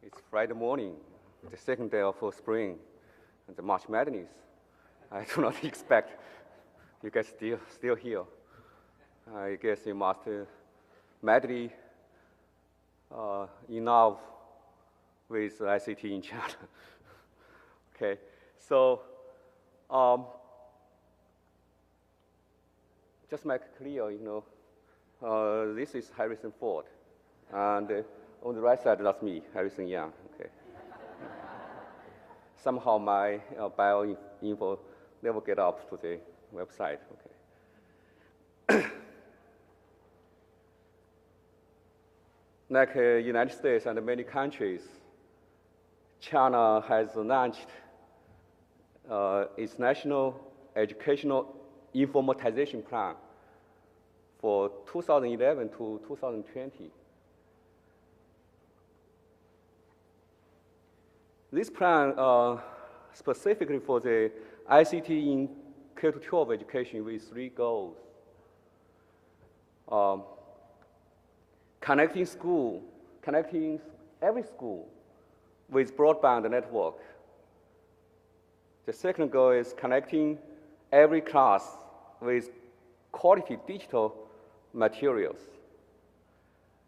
It's Friday morning, the second day of spring, and the March Madness. I do not expect you guys still here. I guess you must madly in love with ICT in China. Okay, so just make clear, this is Harrison Ford, and on the right side, that's me, Harrison Young. Okay. Somehow my bio info never get up to the website. Okay. Like United States and many countries, China has launched its national educational informatization plan for 2011 to 2020. This plan specifically for the ICT in K-12 education with 3 goals. Connecting every school with broadband network. The second goal is connecting every class with quality digital materials.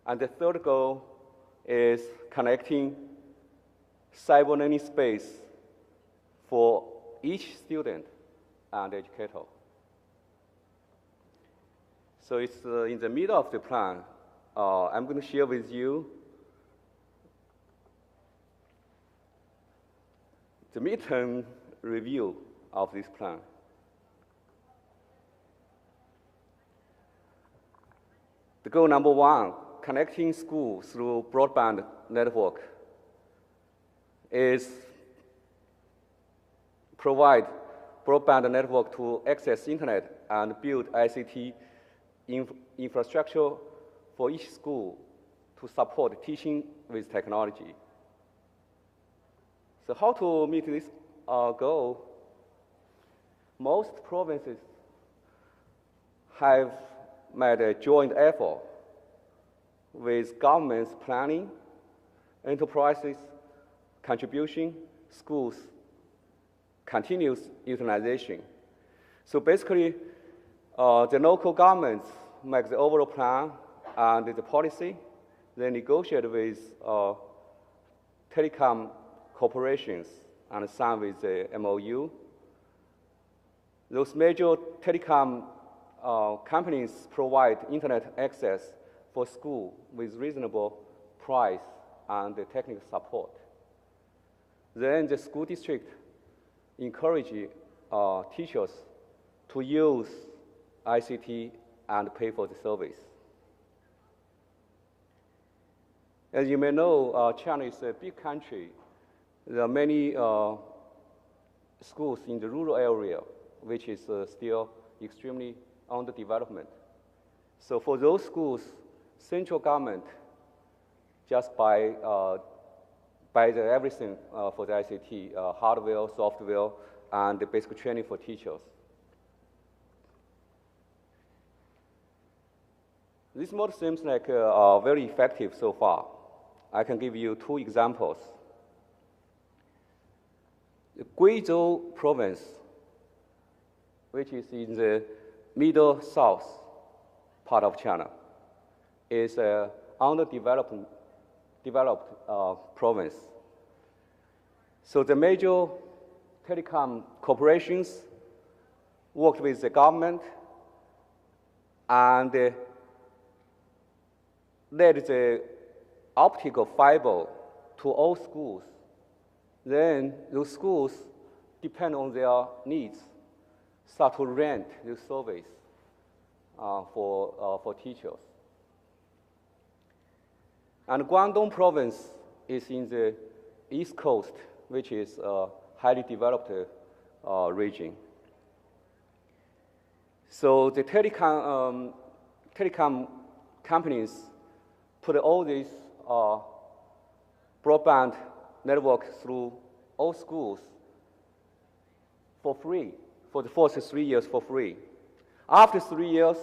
And the third goal is connecting cyber learning space for each student and educator. So it's in the middle of the plan. I'm going to share with you the midterm review of this plan. The goal number 1, connecting schools through broadband network, is provide broadband network to access internet and build ICT infrastructure for each school to support teaching with technology. So how to meet this goal? Most provinces have made a joint effort with governments planning, enterprises, contribution, schools, continuous utilization. So basically, the local governments make the overall plan and the policy, then negotiate with telecom corporations and sign with the MOU. Those major telecom companies provide internet access for school with reasonable price and the technical support. Then the school district encourage teachers to use ICT and pay for the service. As you may know, China is a big country. There are many schools in the rural area, which is still extremely under development. So for those schools, central government just buy everything for the ICT, hardware, software, and the basic training for teachers. This model seems like very effective so far. I can give you 2 examples. The Guizhou province, which is in the middle south part of China, is an underdeveloped province. So the major telecom corporations worked with the government and led the optical fiber to all schools. Then those schools, depend on their needs, start to rent this service for teachers. And Guangdong province is in the east coast, which is a highly developed region. So the telecom companies put all these broadband networks through all schools for free, for the first 3 years for free. After 3 years,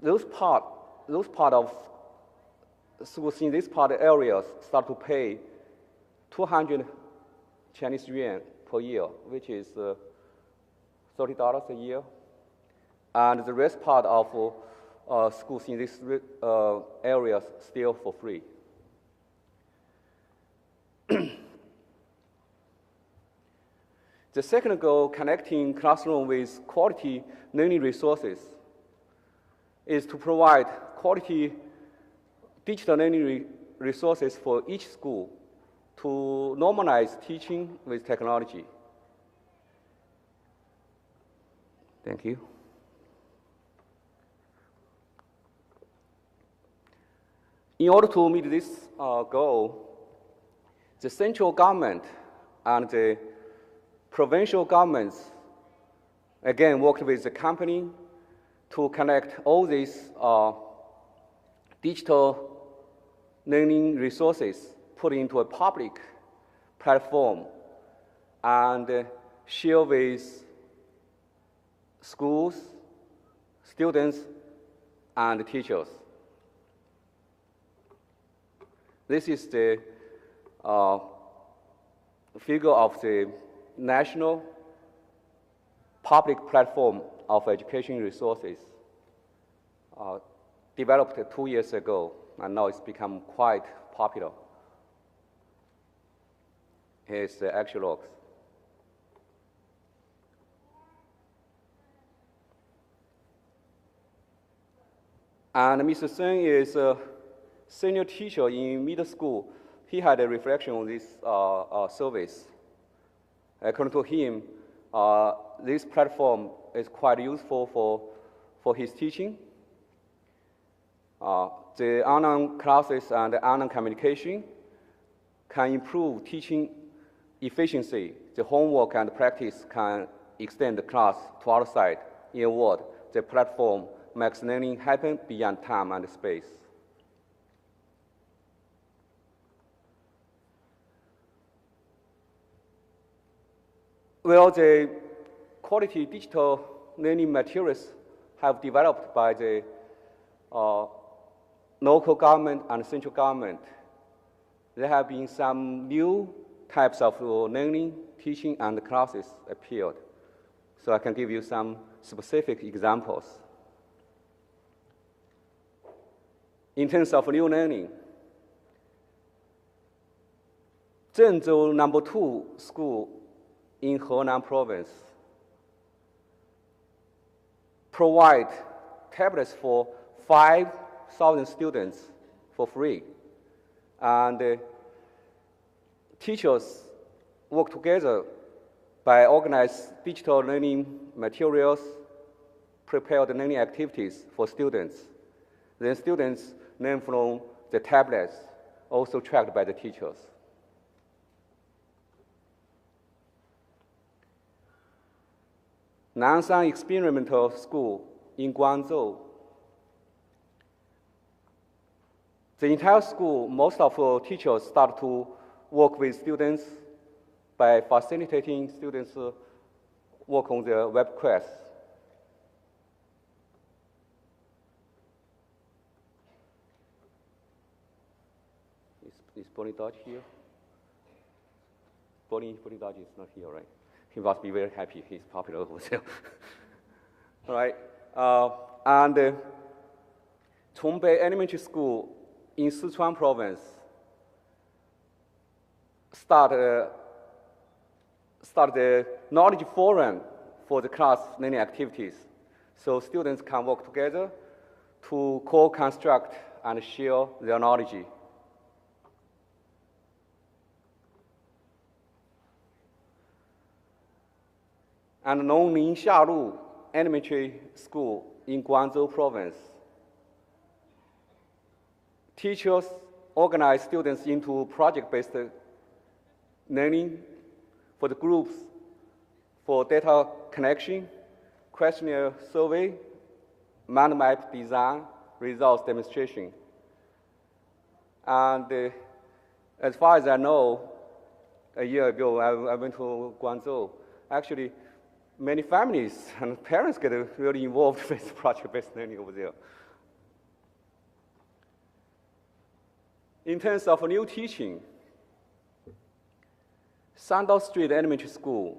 those part of schools in this part of areas start to pay 200 Chinese yuan per year, which is $30 a year. And the rest part of schools in these areas still for free. The second goal, connecting classroom with quality learning resources, is to provide quality digital learning resources for each school to normalize teaching with technology. Thank you. In order to meet this goal, the central government and the provincial governments, again, worked with the company to connect all these digital learning resources, put into a public platform, and share with schools, students, and teachers. This is the figure of the national public platform of education resources, developed 2 years ago, and now it's become quite popular. Here's the actual logs. And Mr. Sun is a senior teacher in middle school. He had a reflection on this service. According to him, this platform is quite useful for his teaching. The online classes and online communication can improve teaching efficiency. The homework and practice can extend the class to outside. In a word, the platform makes learning happen beyond time and space. Well, the quality digital learning materials have developed by the local government and central government. There have been some new types of learning, teaching, and classes appeared. So I can give you some specific examples. In terms of new learning, Zhengzhou No. 2 school in Henan province provide tablets for 5,000 students for free. And teachers work together by organizing digital learning materials, prepare the learning activities for students. Then students learn from the tablets, also tracked by the teachers. Nanshan Experimental School in Guangzhou. The entire school, most of the teachers start to work with students by facilitating students work on their web quests. Is Bonnie Dodge here? Bonnie Dodge is not here, right? He must be very happy. He's popular over there. All right. And Chongbei Elementary School in Sichuan province start the knowledge forum for the class learning activities. So students can work together to co-construct and share their knowledge. And Nongling Xialu Elementary School in Guangzhou province. Teachers organize students into project-based learning for the groups for data connection, questionnaire survey, mind map design, results demonstration. And as far as I know, a year ago, I went to Guangzhou. Actually, many families and parents get really involved with project-based learning over there. In terms of new teaching, Sandal Street Elementary School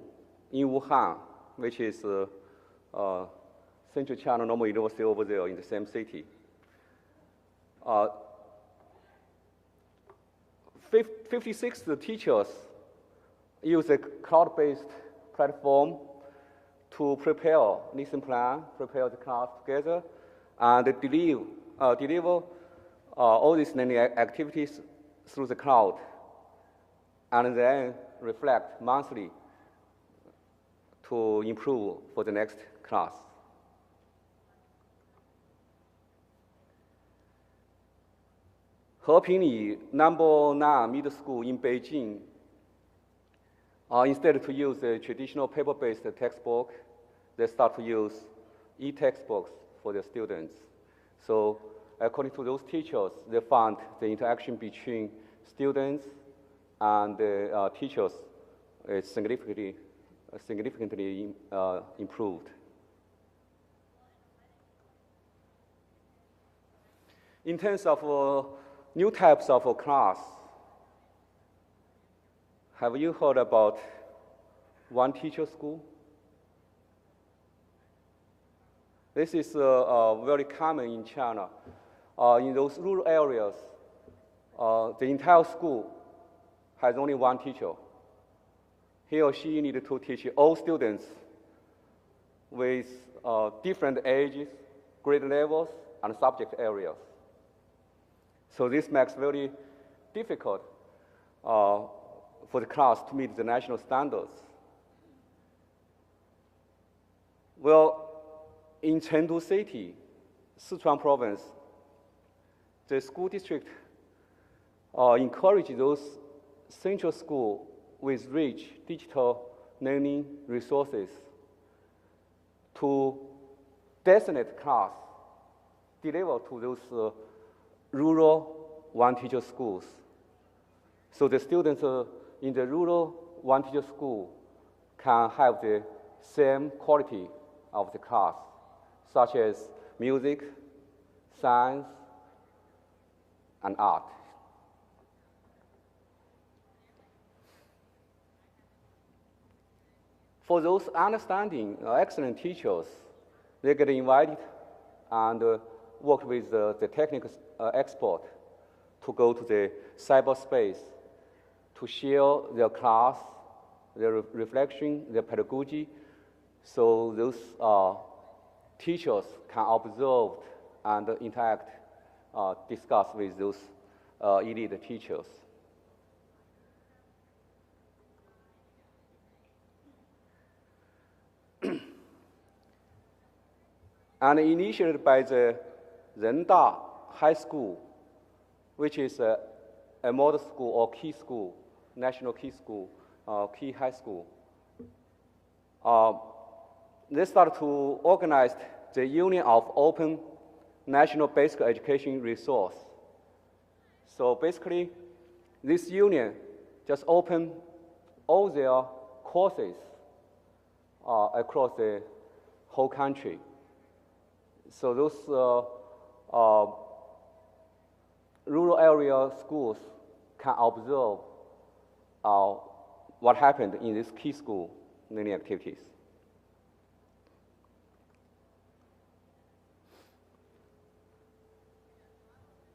in Wuhan, which is Central China Normal University over there in the same city. 56 teachers use a cloud-based platform to prepare lesson plan, prepare the class together, and deliver all these learning activities through the cloud, and then reflect monthly to improve for the next class. Hepingli No. 9 Middle School in Beijing, instead to use a traditional paper-based textbook, they start to use e-textbooks for their students. So according to those teachers, they found the interaction between students and the teachers is significantly improved. In terms of new types of class, have you heard about one-teacher school? This is very common in China. In those rural areas, the entire school has only one teacher. He or she needed to teach all students with different ages, grade levels, and subject areas. So this makes it very difficult for the class to meet the national standards. Well, in Chengdu City, Sichuan province, the school district encouraged those central schools with rich digital learning resources to designate class, deliver to those rural one-teacher schools. So the students in the rural one-teacher school can have the same quality of the class, such as music, science, and art. For those understanding, excellent teachers, they get invited and work with the technical expert to go to the cyberspace to share their class, their reflection, their pedagogy, so those teachers can observe and interact, discuss with those elite teachers. And initiated by the Renda High School, which is a model school or key school, national key school, key high school. They started to organize the Union of Open National Basic Education Resource. So basically, this union just opened all their courses across the whole country. So those rural area schools can observe what happened in this key school learning activities.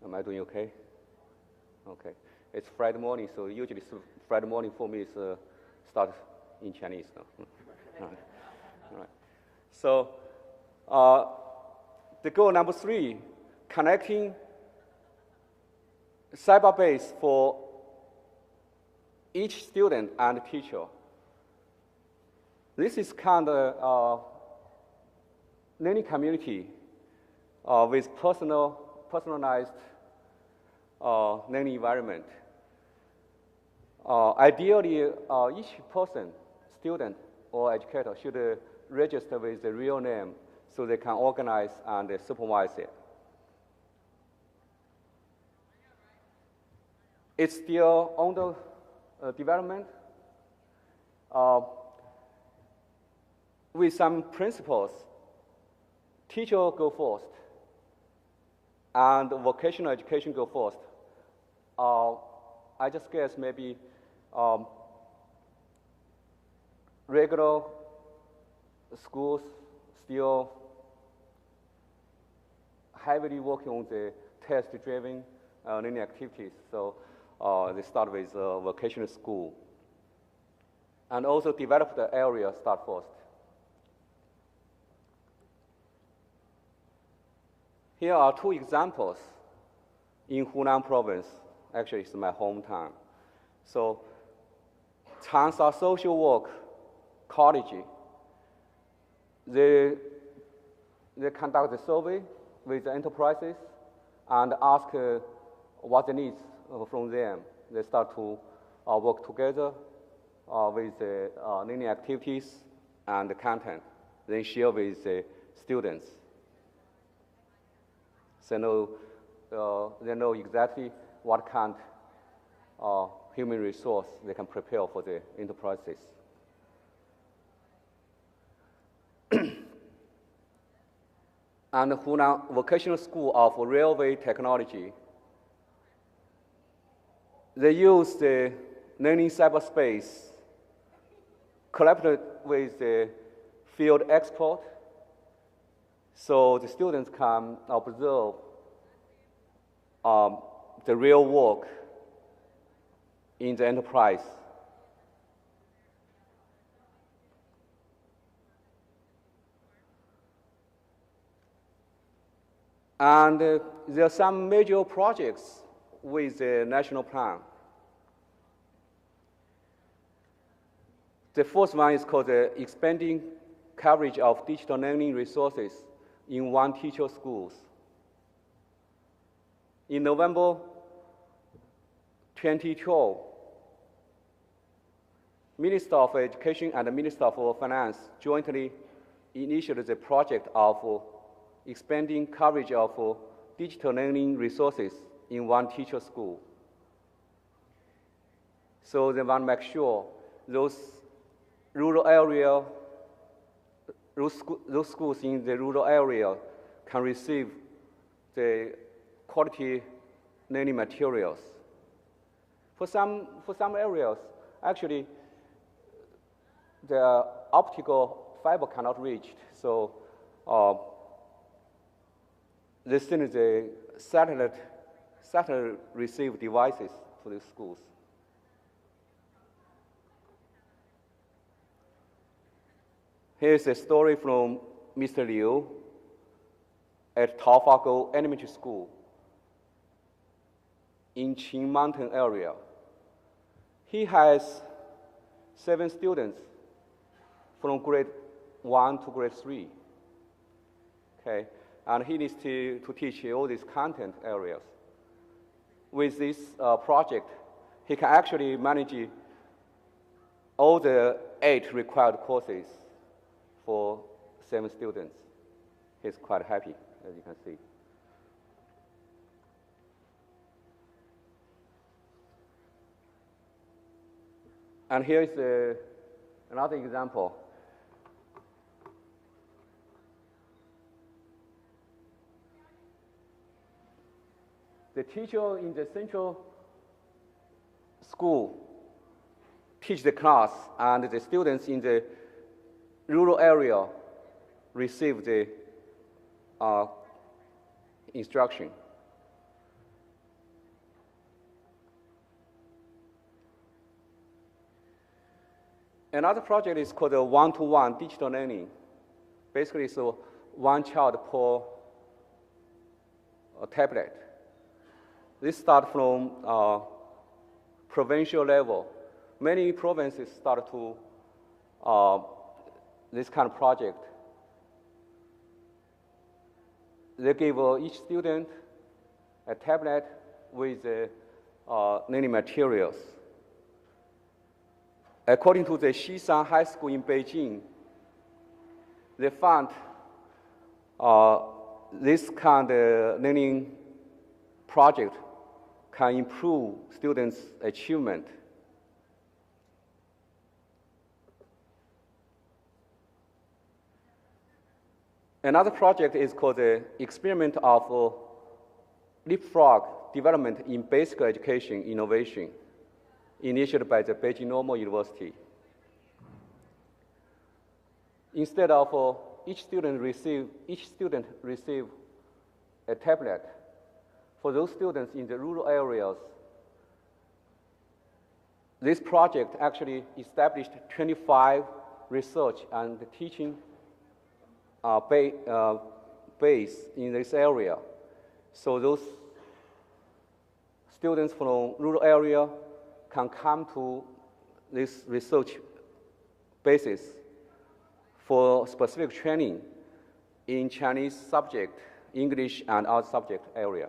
Am I doing okay? Okay. It's Friday morning, so usually Friday morning for me is start in Chinese now. All right. All right. So the goal number 3, connecting cyberbase for each student and teacher. This is kind of learning community with personalized learning environment. Ideally, each person, student or educator, should register with the real name so they can organize and supervise it. It's still under development with some principles. Teacher go first, and vocational education go first. I just guess maybe regular schools still heavily working on the test-driven learning activities. So they start with vocational school. And also developed area start first. Here are two examples in Hunan province. Actually, it's my hometown. So Changsha Social Work College, they conduct a survey with the enterprises and ask what they need from them. They start to work together with the learning activities and the content, then share with the students. So they know exactly what kind of human resource they can prepare for the enterprises. And Hunan Vocational School of Railway Technology, they use the learning cyberspace collaborated with the field expert, so the students can observe the real work in the enterprise. And there are some major projects with the national plan. The first one is called the expanding coverage of digital learning resources in one-teacher schools. In November 2012, Minister of Education and the Minister of Finance jointly initiated the project of expanding coverage of digital learning resources in one-teacher school. So they want to make sure those rural area, those schools in the rural area can receive the quality learning materials. For some areas, actually, the optical fiber cannot reach, so they send the satellite receive devices to the schools. Here's a story from Mr. Liu at Taofago Elementary School in Qing Mountain area. He has 7 students from grade 1 to grade 3. Okay, and he needs to teach all these content areas. With this project, he can actually manage all the 8 required courses for 7 students. He's quite happy, as you can see. And here is another example. The teacher in the central school teach the class, and the students in the rural area receive the instruction. Another project is called the one-to-one digital learning. Basically, so one child per tablet. This starts from provincial level. Many provinces start to this kind of project. They give each student a tablet with learning materials. According to the Xishan High School in Beijing, they found this kind of learning project can improve students' achievement. Another project is called the experiment of leapfrog development in basic education innovation initiated by the Beijing Normal University. Instead of each student receive a tablet, for those students in the rural areas, this project actually established 25 research and teaching base in this area. So those students from rural area can come to this research basis for specific training in Chinese subject, English, and other subject area.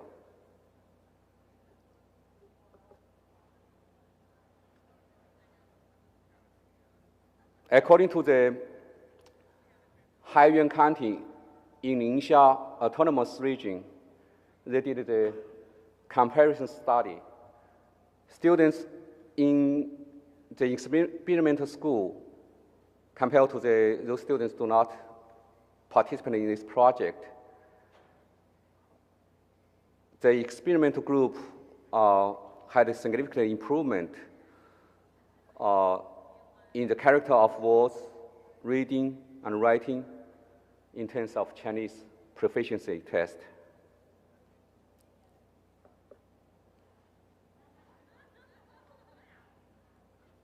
According to the Haiyuan County in Ningxia Autonomous Region, they did the comparison study. Students in the experimental school compared to those students do not participate in this project. The experimental group had a significant improvement in the character of words, reading, and writing in terms of Chinese proficiency test.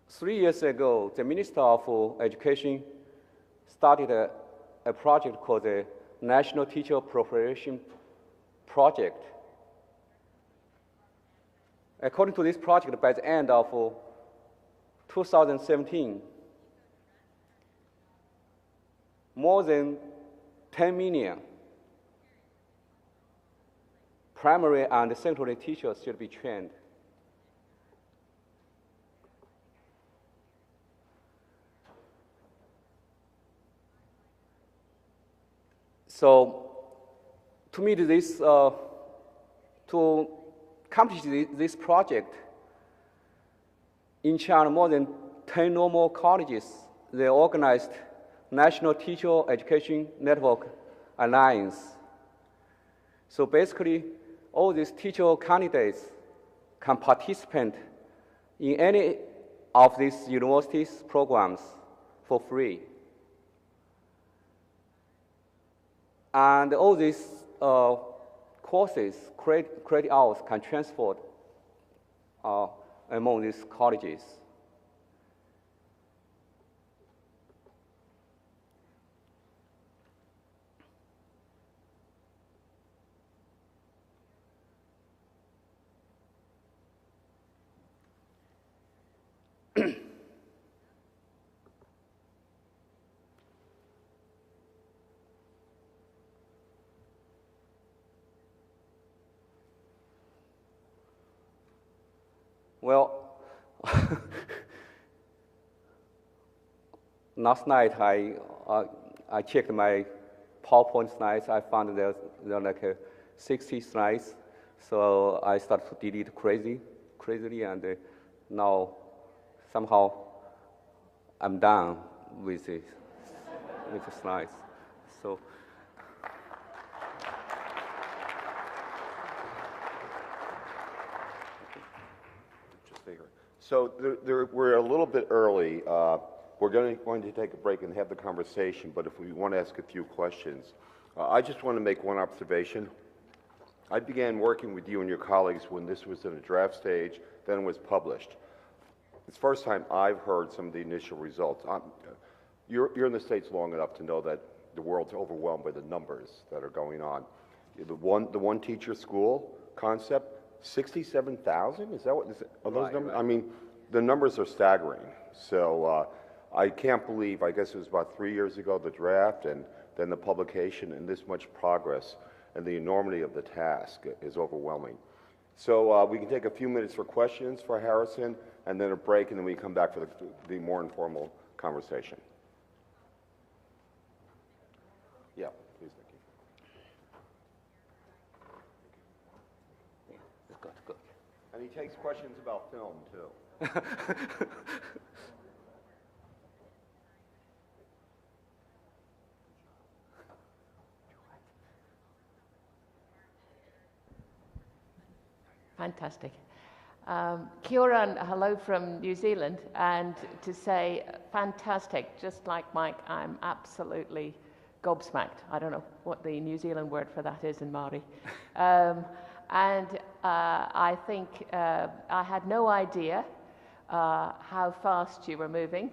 Three years ago, the Minister of Education started a project called the National Teacher Preparation Project. According to this project, by the end of 2017, more than 10 million primary and secondary teachers should be trained. So, to meet this, to accomplish this project, in China, more than 10 normal colleges, they organized National Teacher Education Network Alliance. So basically, all these teacher candidates can participate in any of these universities' programs for free. And all these courses, credit hours, can transfer among these colleges. Well, last night I checked my PowerPoint slides. I found there are like 60 slides, so I started to delete crazily, and now somehow I'm done with the slides. So. So we're a little bit early. We're going to take a break and have the conversation, but if we want to ask a few questions. I just want to make one observation. I began working with you and your colleagues when this was in a draft stage, then it was published. It's the first time I've heard some of the initial results. You're in the States long enough to know that the world's overwhelmed by the numbers that are going on. The one teacher school concept, 67,000? Is that what are those numbers? Right. I mean, the numbers are staggering. So I can't believe, I guess it was about 3 years ago, the draft, and then the publication, and this much progress, and the enormity of the task is overwhelming. So we can take a few minutes for questions for Harrison, and then a break, and then we come back for the more informal conversation. Yeah, please, Nikki. Good. And he takes questions about film, too. Fantastic. Kia ora and hello from New Zealand, and to say fantastic, just like Mike, I'm absolutely gobsmacked. I don't know what the New Zealand word for that is in Māori. I think I had no idea how fast you were moving.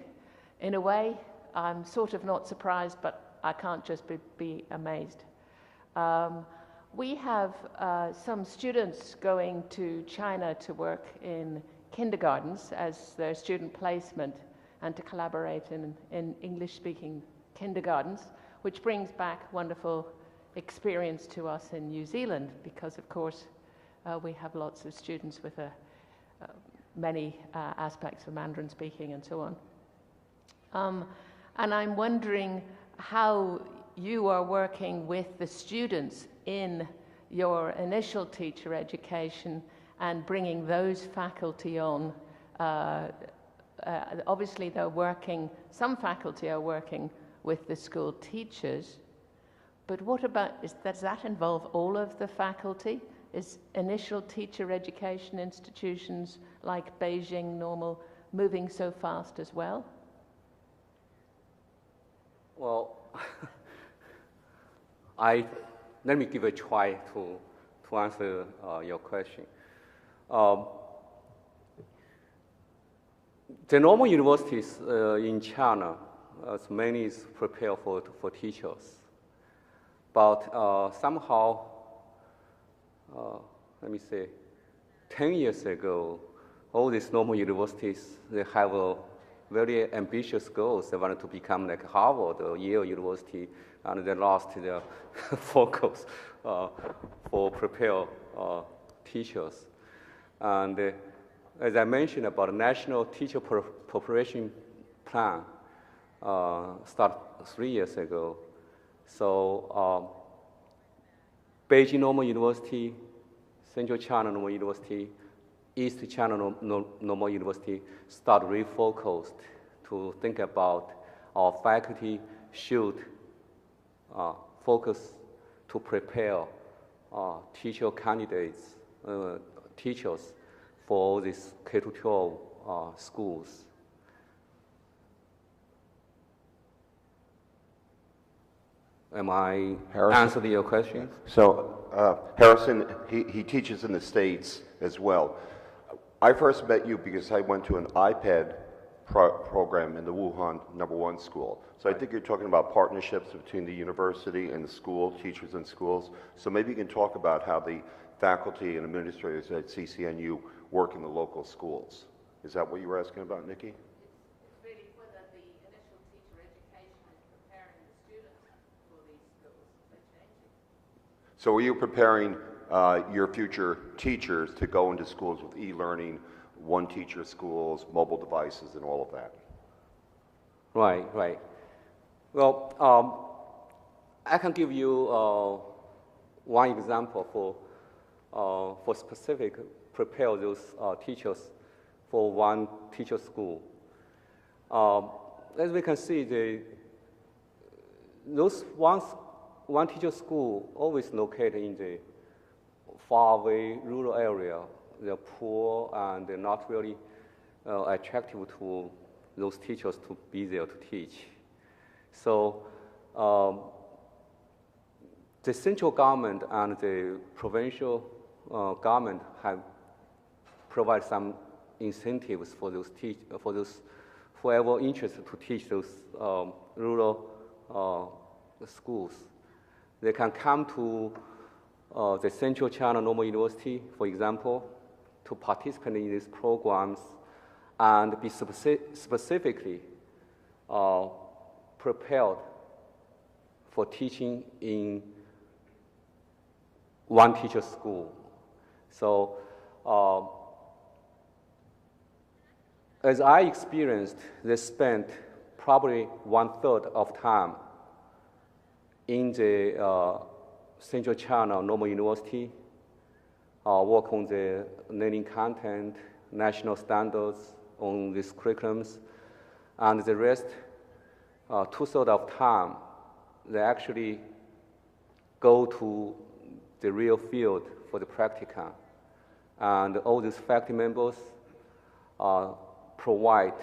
In a way, I'm sort of not surprised, but I can't just be amazed. We have some students going to China to work in kindergartens as their student placement and to collaborate in English-speaking kindergartens, which brings back wonderful experience to us in New Zealand because, of course, we have lots of students with many aspects of Mandarin speaking and so on. And I'm wondering how you are working with the students in your initial teacher education and bringing those faculty on. Obviously, some faculty are working with the school teachers, but what about, does that involve all of the faculty? Is initial teacher education institutions like Beijing Normal moving so fast as well? Well, let me give a try to answer your question. The normal universities in China, many is prepared for teachers, but somehow, let me say, 10 years ago, all these normal universities, they have a very ambitious goals. They wanted to become like Harvard or Yale University, and they lost their focus for prepare teachers. And as I mentioned about the National Teacher Preparation Plan, started 3 years ago. So Beijing Normal University, Central China Normal University, East China Normal University start refocused to think about our faculty should focus to prepare teacher candidates, teachers for these K-12 schools. Am I answering your question? So Harrison, he teaches in the States as well. I first met you because I went to an iPad program in the Wuhan #1 school. So I think you're talking about partnerships between the university and the school, teachers and schools. So maybe you can talk about how the faculty and administrators at CCNU work in the local schools. Is that what you were asking about, Nikki? It's really whether the initial teacher education is preparing the students for these schools. They're changing. So are you preparing your future teachers to go into schools with e-learning, one-teacher schools, mobile devices, and all of that? Right, right. Well, I can give you one example for specific prepare those teachers for one teacher school. As we can see, those one teacher school always located in the faraway rural area. They're poor and they're not really attractive to those teachers to be there to teach. So the central government and the provincial government have provided some incentives for those whoever interested to teach those rural schools. They can come to the Central China Normal University, for example, to participate in these programs and be specifically prepared for teaching in one teacher school. So as I experienced, they spent probably 1/3 of time in the Central China Normal University, work on the learning content, national standards on these curriculums, and the rest, 2/3 of time, they actually go to the real field for the practicum And all these faculty members provide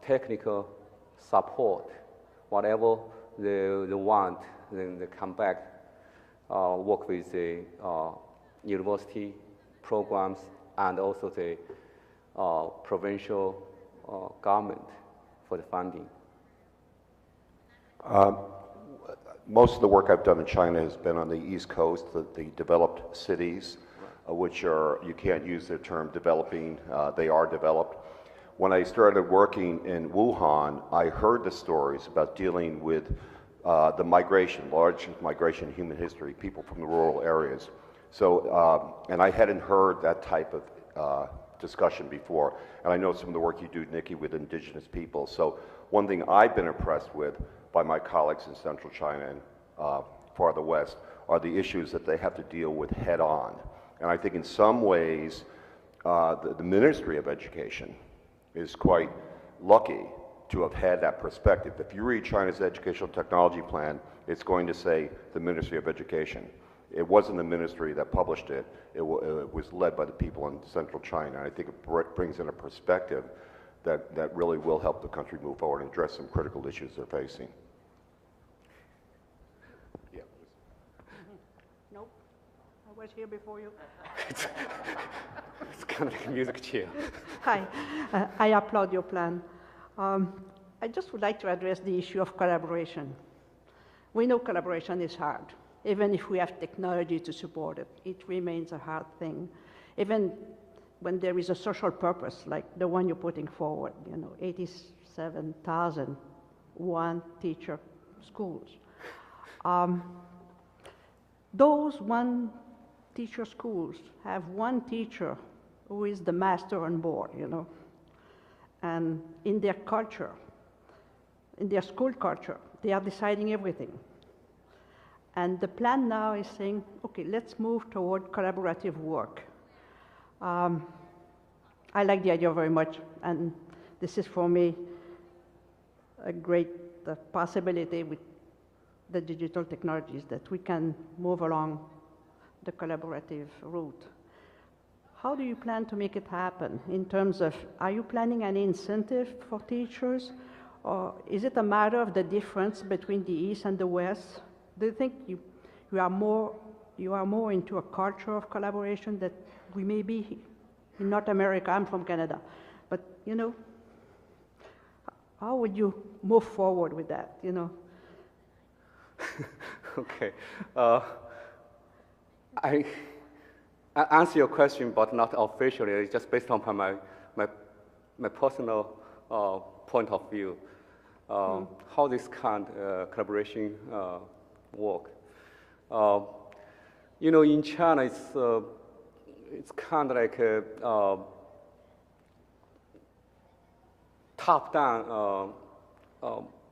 technical support. Whatever they want, then they come back, work with the university programs and also the provincial government for the funding. Most of the work I've done in China has been on the East Coast, the developed cities, which are, you can't use the term developing, they are developed. When I started working in Wuhan, I heard the stories about dealing with the migration, largest migration in human history, people from the rural areas. So, and I hadn't heard that type of discussion before. And I know some of the work you do, Nikki, with indigenous people. So one thing I've been impressed with by my colleagues in Central China and farther west are the issues that they have to deal with head on. And I think in some ways, the Ministry of Education is quite lucky to have had that perspective. If you read China's educational technology plan, it's going to say the Ministry of Education. It wasn't the ministry that published it. It was led by the people in Central China. And I think it brings in a perspective that really will help the country move forward and address some critical issues they're facing. Yeah. Nope. I was here before you. It's kind of like a music chair. Hi. I applaud your plan. I just would like to address the issue of collaboration. We know collaboration is hard. Even if we have technology to support it, it remains a hard thing. Even when there is a social purpose, like the one you're putting forward, 87,000 one-teacher schools. Those one-teacher schools have one teacher who is the master on board, and in their culture, in their school culture, they are deciding everything. And the plan now is saying, okay, let's move toward collaborative work. I like the idea very much, and this is for me a great possibility with the digital technologies that we can move along the collaborative route. How do you plan to make it happen in terms of, are you planning any incentive for teachers, or is it a matter of the difference between the East and the West? Do you think you are more into a culture of collaboration that we may be in North America? I'm from Canada, but how would you move forward with that? Okay, I answer your question, but not officially. It's just based on my personal point of view. How this kind of collaboration work. In China, it's kind of like a top-down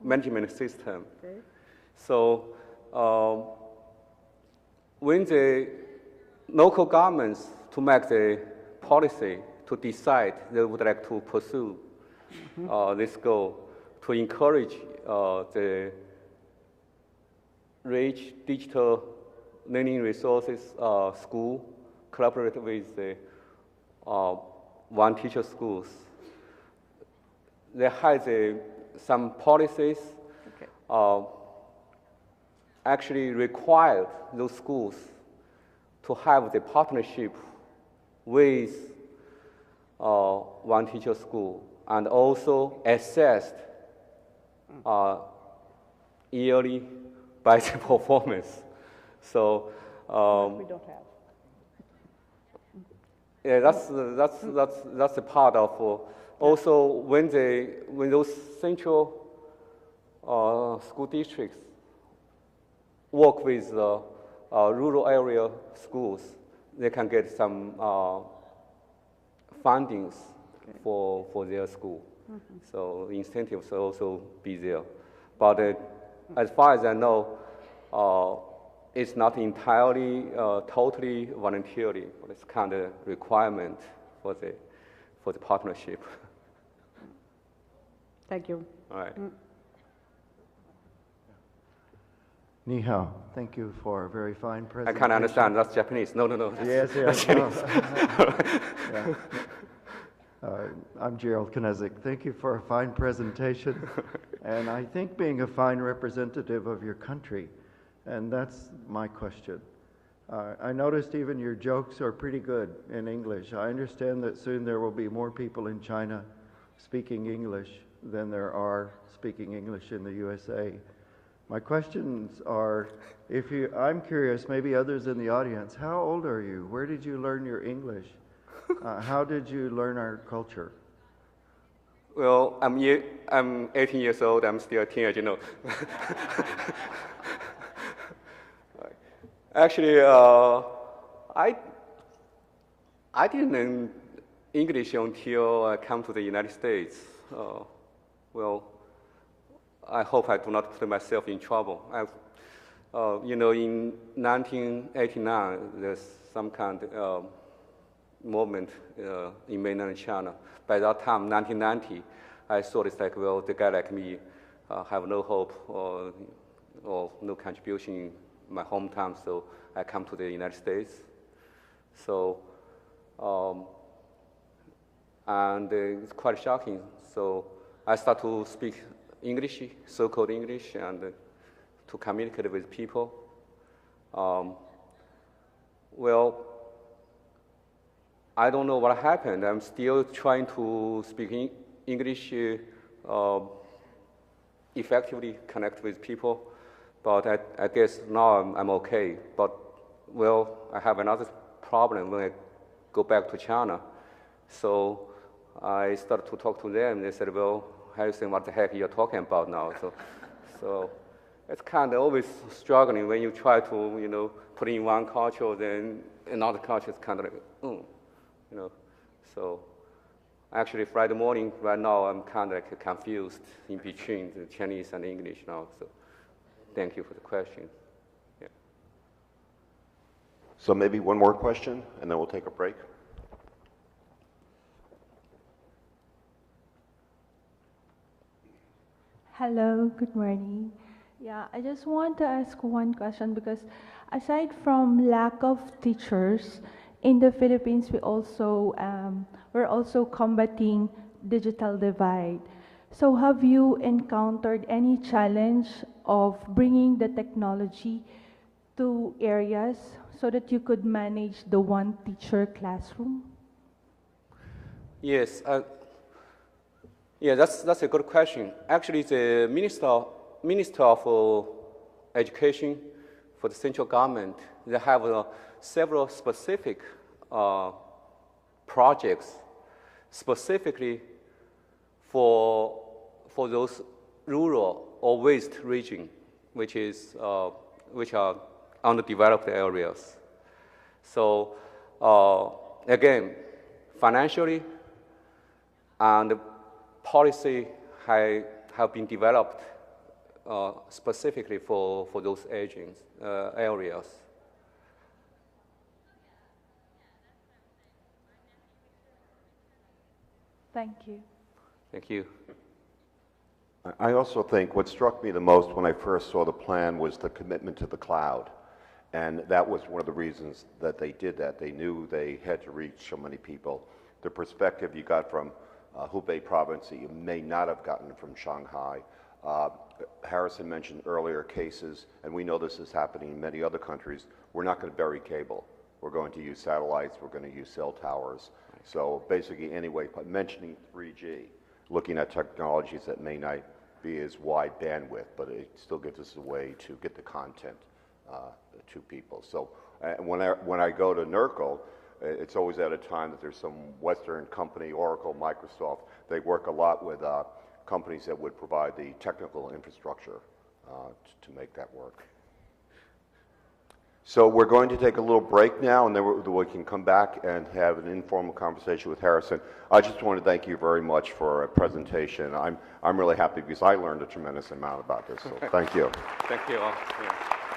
management system. Okay. So when the local governments to make the policy to decide they would like to pursue this goal, to encourage the rich digital learning resources school collaborate with the one-teacher schools. They have some policies actually required those schools to have the partnership with one-teacher school and also assessed yearly by the performance. So we don't have. Yeah, that's a part of. Also, when those central school districts work with rural area schools, they can get some fundings for their school. So incentives also be there. But as far as I know, it's not entirely, totally voluntarily, but it's kind of requirement for the partnership. Thank you. All right. Ni hao. Thank you for a very fine I presentation. can't understand. That's Japanese. No. Yes, That's yes. Chinese. Yeah. I'm Gerald Kinesic. Thank you for a fine presentation. And I think being a fine representative of your country, and that's my question. I noticed even your jokes are pretty good in English. I understand that soon there will be more people in China speaking English than there are speaking English in the USA. My questions are, I'm curious, maybe others in the audience, how old are you? Where did you learn your English? How did you learn our culture? Well, I'm 18 years old. I'm still a teenager. No. Actually, I didn't learn English until I come to the United States. Well, I hope I do not put myself in trouble. In 1989, there's some kind of movement in mainland China. By that time, 1990, I thought it's like, well, the guy like me have no hope or no contribution in my hometown, so I come to the United States. So, and it's quite shocking. So I start to speak English, so-called English, and to communicate with people. Well, I don't know what happened. I'm still trying to speak English effectively, connect with people. But I guess now I'm okay. But, well, I have another problem when I go back to China. So I started to talk to them. They said, well, Harrison, what the heck are you talking about now? So it's kind of always struggling when you try to, put in one culture, then another culture is kind of like, So actually, Friday morning, right now, I'm kind of like confused in between the Chinese and English now. So thank you for the question. Yeah. So maybe one more question, and then we'll take a break. Hello, good morning. Yeah, I just want to ask one question because aside from lack of teachers, in the Philippines, we're also combating digital divide. So have you encountered any challenge of bringing the technology to areas so that you could manage the one teacher classroom? Yes. That's a good question. Actually, the Minister of Education for the central government, they have several specific projects specifically for those rural or waste region, which are underdeveloped areas. So again, financially and policy have been developed specifically for those areas. Thank you. Thank you. I also think what struck me the most when I first saw the plan was the commitment to the cloud. And that was one of the reasons that they did that. They knew they had to reach so many people. The perspective you got from Hubei province that you may not have gotten from Shanghai. Harrison mentioned earlier cases, and we know this is happening in many other countries. We're not going to bury cable. We're going to use satellites. We're going to use cell towers. So basically, anyway, mentioning 3G, looking at technologies that may not be as wide bandwidth, but it still gives us a way to get the content to people. So when I go to NERCEL, it's always at a time that there's some Western company, Oracle, Microsoft. They work a lot with companies that would provide the technical infrastructure to make that work. So we're going to take a little break now, and then we can come back and have an informal conversation with Harrison. I just want to thank you very much for a presentation. I'm really happy because I learned a tremendous amount about this, so thank you. Thank you all. Yeah.